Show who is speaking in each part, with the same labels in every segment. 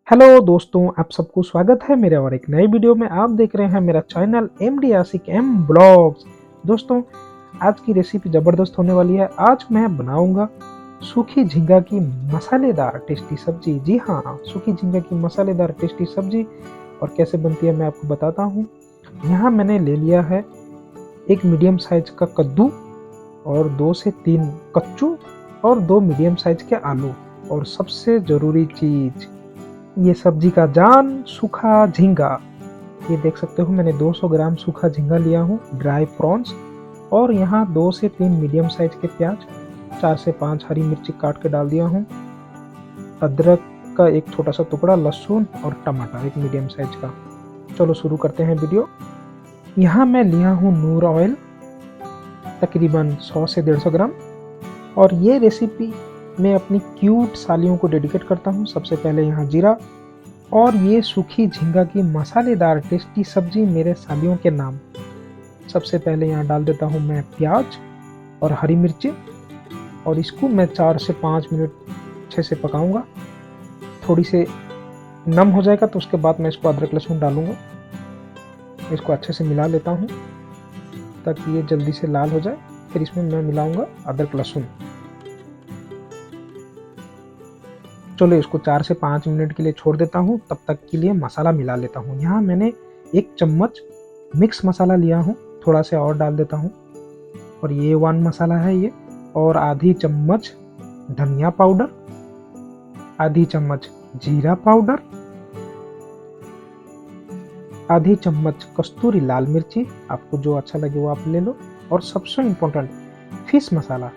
Speaker 1: Hello दोस्तों, आप सबको स्वागत है मेरे और एक नए वीडियो में। आप देख रहे हैं मेरा चैनल एमडी आशिक एम ब्लॉग्स। दोस्तों, आज की रेसिपी ज़बरदस्त होने वाली है। आज मैं बनाऊंगा सूखी झींगा की मसालेदार टेस्टी सब्जी। जी हाँ, सूखी झींगा की मसालेदार टेस्टी सब्जी। और कैसे बनती है मैं आपको बताता हूँ। यहाँ मैंने ले लिया है एक मीडियम साइज का कद्दू और 2 से 3 कच्चू और 2 मीडियम साइज के आलू। और सबसे ज़रूरी चीज़, ये सब्जी का जान, सूखा झींगा। ये देख सकते हो, मैंने 200 ग्राम सूखा झींगा लिया हूँ, ड्राई प्रॉन्स। और यहाँ 2 से 3 मीडियम साइज के प्याज, 4 से 5 हरी मिर्ची काट के डाल दिया हूँ, अदरक का एक छोटा सा टुकड़ा, लहसुन और टमाटर एक मीडियम साइज का। चलो शुरू करते हैं वीडियो। यहाँ मैं लिया हूँ नूर ऑयल, तकरीबन 100 से 150 ग्राम। और ये रेसिपी मैं अपनी क्यूट सालियों को डेडिकेट करता हूँ। सबसे पहले यहाँ जीरा, और ये सूखी झींगा की मसालेदार टेस्टी सब्जी मेरे सालियों के नाम। सबसे पहले यहाँ डाल देता हूँ मैं प्याज और हरी मिर्ची, और इसको मैं 4 से 5 मिनट अच्छे से पकाऊंगा। थोड़ी से नम हो जाएगा तो उसके बाद मैं इसको अदरक लहसुन डालूंगा। इसको अच्छे से मिला लेता हूँ ताकि ये जल्दी से लाल हो जाए। फिर इसमें मैं मिलाऊंगा अदरक लहसुन। चलो इसको 4 से 5 मिनट के लिए छोड़ देता हूँ। तब तक के लिए मसाला मिला लेता हूँ। यहाँ मैंने 1 चम्मच मिक्स मसाला लिया हूँ, थोड़ा सा और डाल देता हूँ। और ये 1 मसाला है ये। और आधी चम्मच धनिया पाउडर, आधी चम्मच जीरा पाउडर, आधी चम्मच कस्तूरी लाल मिर्ची, आपको जो अच्छा लगे वो आप ले लो। और सबसे इम्पोर्टेंट, फिश मसाला।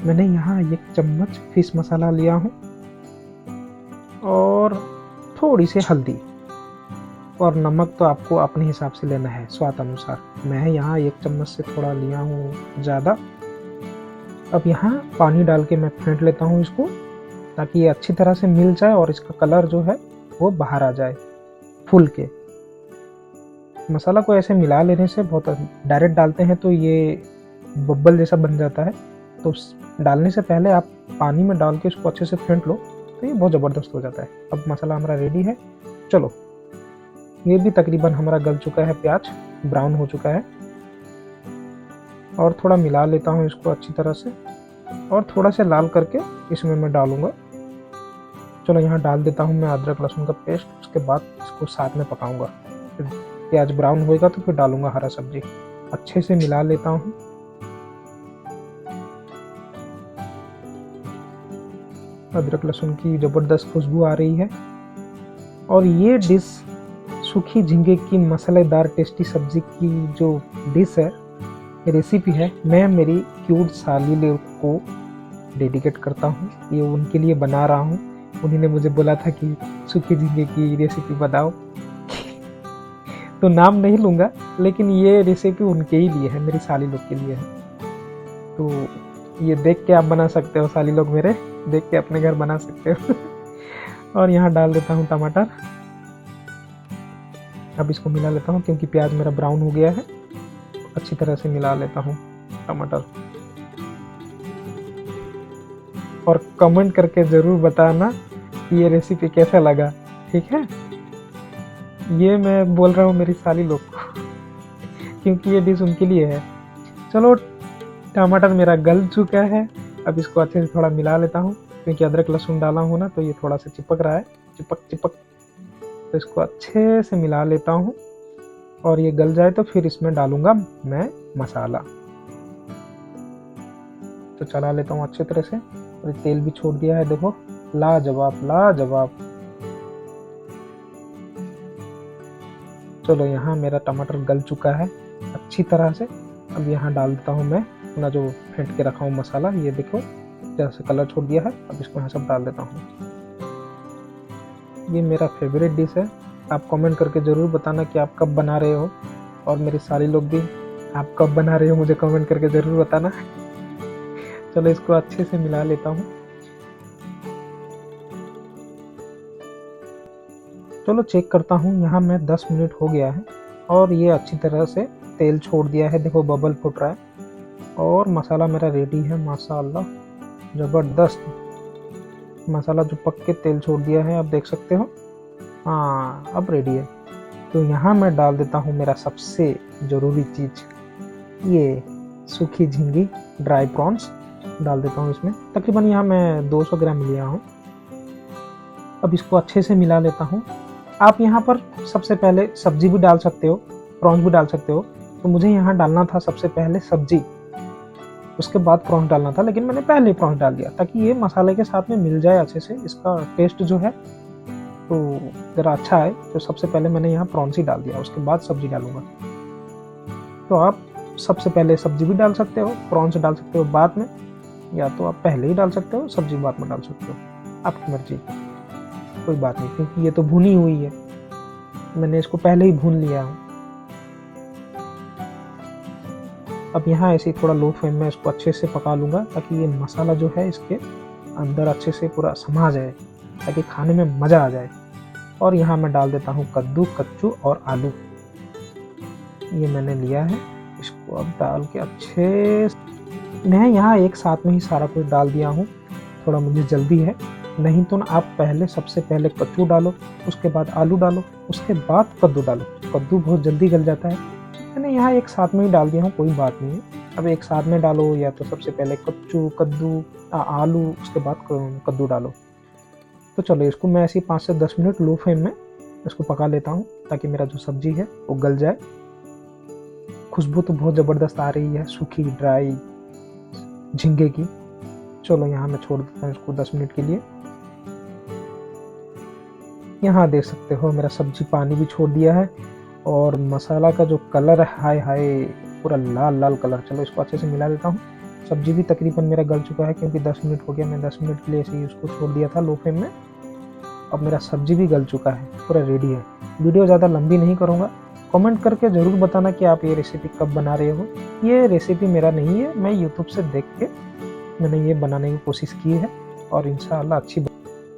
Speaker 1: मैंने यहाँ 1 चम्मच फिश मसाला लिया हूँ, और थोड़ी सी हल्दी। और नमक तो आपको अपने हिसाब से लेना है, स्वाद अनुसार। मैं यहाँ 1 चम्मच से थोड़ा लिया हूँ ज़्यादा। अब यहाँ पानी डाल के मैं फेंट लेता हूँ इसको, ताकि ये अच्छी तरह से मिल जाए और इसका कलर जो है वो बाहर आ जाए फूल के। मसाला को ऐसे मिला लेने से, बहुत डायरेक्ट डालते हैं तो ये बब्बल जैसा बन जाता है। तो डालने से पहले आप पानी में डाल के इसको अच्छे से फेंट लो तो ये बहुत ज़बरदस्त हो जाता है। अब मसाला हमारा रेडी है। चलो, ये भी तकरीबन हमारा गल चुका है, प्याज ब्राउन हो चुका है। और थोड़ा मिला लेता हूँ इसको अच्छी तरह से, और थोड़ा सा लाल करके इसमें मैं डालूँगा। चलो यहाँ डाल देता हूँ मैं अदरक लहसुन का पेस्ट। उसके बाद इसको साथ में पकाऊँगा। फिर प्याज ब्राउन होएगा तो फिर डालूँगा हरा सब्जी। अच्छे से मिला लेता हूँ। अदरक लहसुन की ज़बरदस्त खुशबू आ रही है। और ये डिश, सूखी झींगे की मसालेदार टेस्टी सब्जी की जो डिश है, रेसिपी है, मैं मेरी क्यूट साली लोग को डेडिकेट करता हूँ। ये उनके लिए बना रहा हूँ। उन्हीं ने मुझे बोला था कि सूखी झींगे की रेसिपी बताओ। तो नाम नहीं लूँगा, लेकिन ये रेसिपी उनके ही लिए है, मेरी साली लोग के लिए है। तो ये देख के आप बना सकते हो, साली लोग मेरे, देख के अपने घर बना सकते हो। और यहाँ डाल देता हूँ टमाटर। अब इसको मिला लेता हूँ, क्योंकि प्याज मेरा ब्राउन हो गया है। अच्छी तरह से मिला लेता हूँ टमाटर। और कमेंट करके ज़रूर बताना कि ये रेसिपी कैसा लगा, ठीक है। ये मैं बोल रहा हूँ मेरी साली लोग को, क्योंकि ये डिश उनके लिए है। चलो, टमाटर मेरा गल चुका है। अब इसको अच्छे से थोड़ा मिला लेता हूँ, क्योंकि अदरक लहसुन डाला हूँ ना, तो ये थोड़ा सा चिपक रहा है, चिपक। तो इसको अच्छे से मिला लेता हूँ। और ये गल जाए तो फिर इसमें डालूंगा मैं मसाला। तो चला लेता हूँ अच्छे तरह से। और तेल भी छोड़ दिया है, देखो, लाजवाब लाजवाब। चलो, यहाँ मेरा टमाटर गल चुका है अच्छी तरह से। अब यहाँ डाल देता हूँ मैं अपना जो फेंट के रखा हूँ मसाला। ये देखो, जैसे कलर छोड़ दिया है। अब इसको यहाँ सब डाल देता हूँ। ये मेरा फेवरेट डिश है। आप कमेंट करके ज़रूर बताना कि आप कब बना रहे हो। और मेरे सारे लोग भी, आप कब बना रहे हो मुझे कमेंट करके ज़रूर बताना। चलो, इसको अच्छे से मिला लेता हूँ। चलो चेक करता हूँ। यहाँ मैं 10 मिनट हो गया है, और ये अच्छी तरह से तेल छोड़ दिया है। देखो, बबल फुट रहा है। और मसाला मेरा रेडी है, माशाअल्लाह, ज़बरदस्त। मसाला जो पक के तेल छोड़ दिया है, आप देख सकते हो। हाँ अब रेडी है। तो यहाँ मैं डाल देता हूँ मेरा सबसे ज़रूरी चीज़, ये सूखी झींगी ड्राई प्रॉन्स डाल देता हूँ इसमें। तकरीबन यहाँ मैं 200 ग्राम लिया हूँ। अब इसको अच्छे से मिला लेता हूँ। आप यहाँ पर सबसे पहले सब्जी भी डाल सकते हो, प्रॉन्स भी डाल सकते हो। तो मुझे यहाँ डालना था सबसे पहले सब्जी, उसके बाद प्रॉन्स डालना था, लेकिन मैंने पहले प्रॉन्स डाल दिया ताकि ये मसाले के साथ में मिल जाए अच्छे से, इसका टेस्ट जो है तो ज़रा अच्छा है। तो सबसे पहले मैंने यहाँ प्रॉन्स ही डाल दिया, उसके बाद सब्जी डालूंगा। तो आप सबसे पहले सब्जी भी डाल सकते हो, प्रॉन्स डाल सकते हो बाद में, या तो आप पहले ही डाल सकते हो, सब्जी बाद में डाल सकते हो, आपकी मर्जी, कोई बात नहीं, क्योंकि ये तो भुनी हुई है, मैंने इसको पहले ही भून लिया है। अब यहाँ ऐसे ही थोड़ा लो फ्लेम में इसको अच्छे से पका लूँगा ताकि ये मसाला जो है इसके अंदर अच्छे से पूरा समा जाए, ताकि खाने में मज़ा आ जाए। और यहाँ मैं डाल देता हूँ कद्दू, कच्चू और आलू, ये मैंने लिया है। इसको अब डाल के अच्छे, मैं यहाँ एक साथ में ही सारा कुछ डाल दिया हूँ, थोड़ा मुझे जल्दी है। नहीं तो ना आप पहले सबसे पहले कच्चू डालो, उसके बाद आलू डालो, उसके बाद कद्दू डालो, कद्दू बहुत जल्दी गल जाता है। मैंने यहाँ एक साथ में ही डाल दिया हूँ, कोई बात नहीं है। अब एक साथ में डालो, या तो सबसे पहले कद्दू आलू, उसके बाद कद्दू डालो। तो चलो इसको मैं ऐसे 5 से 10 मिनट लो फ्लेम में इसको पका लेता हूँ ताकि मेरा जो सब्जी है वो गल जाए। खुशबू तो बहुत ज़बरदस्त आ रही है सूखी ड्राई झींगे की। चलो यहाँ मैं छोड़ देता हूँ इसको 10 मिनट के लिए। यहाँ देख सकते हो मेरा सब्जी पानी भी छोड़ दिया है और मसाला का जो कलर है, हाय हाय, पूरा लाल लाल कलर। चलो इसको अच्छे से मिला देता हूँ। सब्जी भी तकरीबन मेरा गल चुका है क्योंकि 10 मिनट हो गया, मैं 10 मिनट के लिए ऐसे ही उसको छोड़ दिया था लो फ्लेम में। अब मेरा सब्जी भी गल चुका है, पूरा रेडी है। वीडियो ज़्यादा लंबी नहीं करूँगा। कमेंट करके ज़रूर बताना कि आप ये रेसिपी कब बना रहे हो। ये रेसिपी मेरा नहीं है, मैं यूट्यूब से देख के मैंने ये बनाने की कोशिश की है और इंशाअल्लाह अच्छी।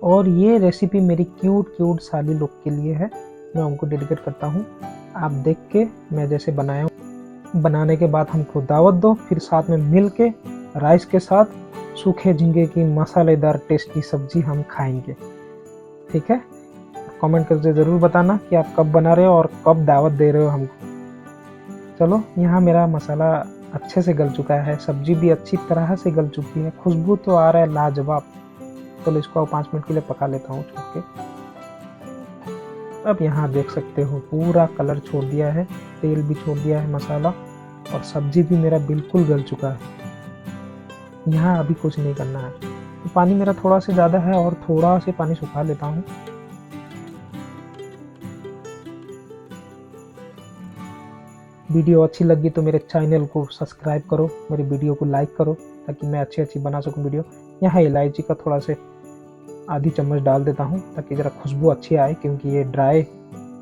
Speaker 1: और ये रेसिपी मेरी क्यूट साली लोग के लिए है, मैं उनको डेडिकेट करता हूँ। आप देख के मैं जैसे बनाया हूँ, बनाने के बाद हमको दावत दो, फिर साथ में मिल के राइस के साथ सूखे झींगे की मसालेदार टेस्टी सब्जी हम खाएंगे, ठीक है। कमेंट करके ज़रूर बताना कि आप कब बना रहे हो और कब दावत दे रहे हो हमको। चलो यहाँ मेरा मसाला अच्छे से गल चुका है, सब्जी भी अच्छी तरह से गल चुकी है, खुशबू तो आ रहा है लाजवाब। चलो इसको 5 मिनट के लिए पका लेता हूँ छोड़ के। अब यहाँ देख सकते हो पूरा कलर छोड़ दिया है, तेल भी छोड़ दिया है मसाला, और सब्जी भी मेरा बिल्कुल गल चुका है। यहाँ अभी कुछ नहीं करना है। तो पानी मेरा थोड़ा से ज़्यादा है और थोड़ा से पानी सुखा लेता हूँ। वीडियो अच्छी लगी तो मेरे चैनल को सब्सक्राइब करो, मेरी वीडियो को लाइक करो ताकि मैं अच्छी बना सकूँ वीडियो। यहाँ इलायची का थोड़ा से आधी चम्मच डाल देता हूँ ताकि ज़रा खुशबू अच्छी आए, क्योंकि ये ड्राई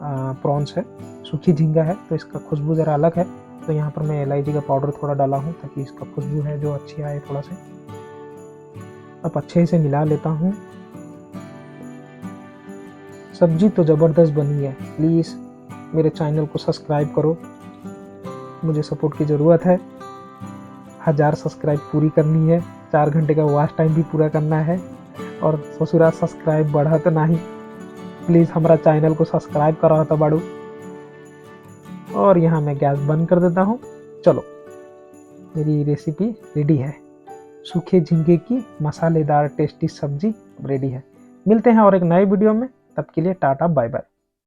Speaker 1: प्रॉन्स है, सूखी झींगा है, तो इसका खुशबू ज़रा अलग है। तो यहाँ पर मैं इलायची का पाउडर थोड़ा डाला हूँ ताकि इसका खुशबू है जो अच्छी आए थोड़ा से। अब अच्छे से मिला लेता हूँ। सब्जी तो ज़बरदस्त बनी है। प्लीज़ मेरे चैनल को सब्सक्राइब करो, मुझे सपोर्ट की ज़रूरत है। 1000 सब्सक्राइब पूरी करनी है, 4 घंटे का वॉच टाइम भी पूरा करना है, और ससुरा सब्सक्राइब बढ़ा तो नहीं, प्लीज़ हमारा चैनल को सब्सक्राइब करा तो बाड़ू। और यहाँ मैं गैस बंद कर देता हूँ। चलो मेरी रेसिपी रेडी है, सूखे झींगे की मसालेदार टेस्टी सब्जी रेडी है। मिलते हैं और एक नए वीडियो में, तब के लिए टाटा बाय बाय।